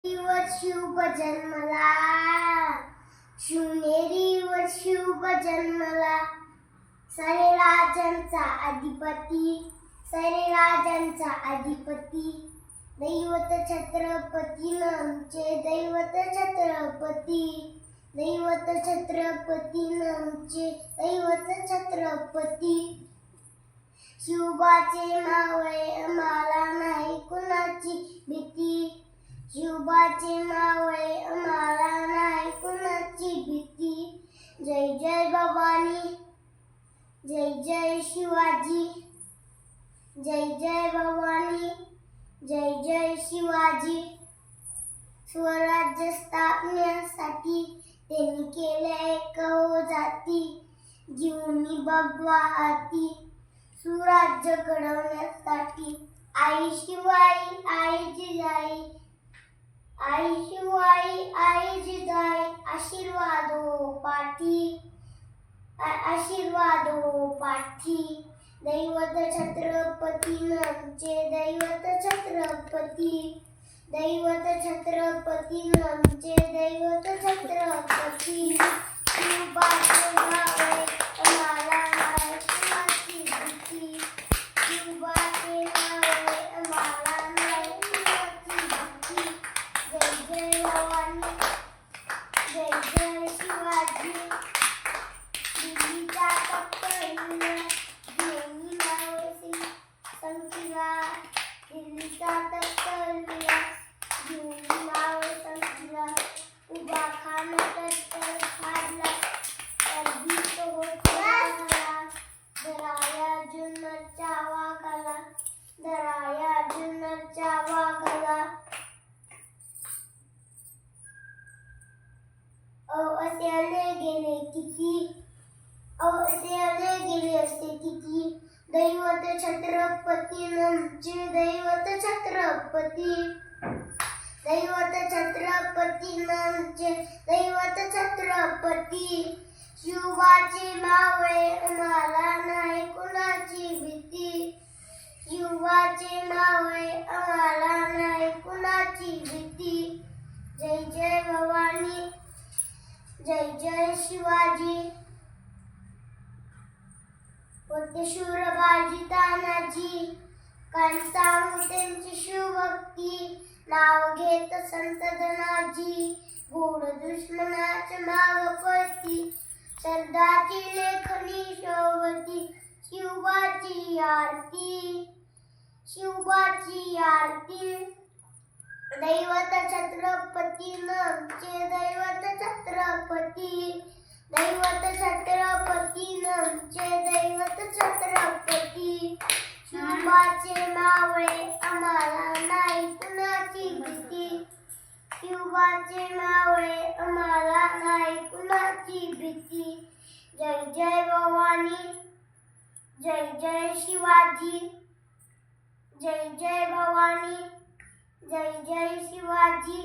वर शुभ जन्मला, शिवनेरीवर शुभ जन्मला. सारे राजांचा अधिपती, सारे राजांचा अधिपती. दैवत छत्रपती आमचे, दैवत छत्रपती. दैवत छत्रपती आमचे, दैवत छत्रपती. शिवबाचे मावळे आम्हाला नाही कुणाची भीती. शिवबाचे मावळे आम्हाला नाही कुणाची भीती. जय जय भवानी, जय जय शिवाजी. जय जय भवानी, जय जय शिवाजी. स्वराज्य स्थापनेसाठी त्यांनी केले एक जाती. जीवनी भगवा हाती सुराज्य घडवण्यासाठी. आई शिवाई आई जिजाई, आई शिवाई आई जिजाई. आशीर्वादो पाठी, आशीर्वादो पाठी. दैवत छत्रपती आमचे, दैवत छत्रपती. दैवत छत्रपती आमचे, दैवत छत्रपती. शिवबाचे मावळे आम्हाला नाही कुणाची भीती. शिवबाचे मावळे आम्हाला नाही कुणाची भीती. जय जय भवानी, जय जय शिवाजी. दिल्लीचा तख्तहीला घेऊन मावळे संकीला. दिल्लीचा तख्तहीला घेऊन मावळे संकीला. उभा खान तत्पर फाडला, तर भीत होता झाला. दराया जुन्नरच्या वाघाला, दराया जुन्नरच्या वाघाला. असे आले गेले किती, असे आले गेले असते किती. दैवत छत्रपती आमचे, दैवत छत्रपती. दैवत छत्रपती आमचे, दैवत छत्रपती. शिवबाचे मावळे आम्हाला नाही कुणाची भीती. शिवबाचे मावळे आम्हाला नाही कुणाची भीती. जय जय भवानी, जय जय शिवाजी. होते शूर बाजी तानाजी, काय सांगू त्यांची शिवभक्ती. नाव घेत संत धनाजी, गोड दुश्मनाच्या माग पळती. शरदाची लेखणी शोभती, शिवबाची आरती, शिवबाची आरती. दैवत छत्रपती आमचे, दैवत छत्रपती. दैवत छत्रपती आमचे, दैवत छत्रपती. शिवबाचे मावळे आम्हाला नाही कुणाची भीती. शिवबाचे मावळे आम्हाला नाही कुणाची भीती. जय जय भवानी, जय जय शिवाजी. जय जय भवानी, जय जय शिवाजी.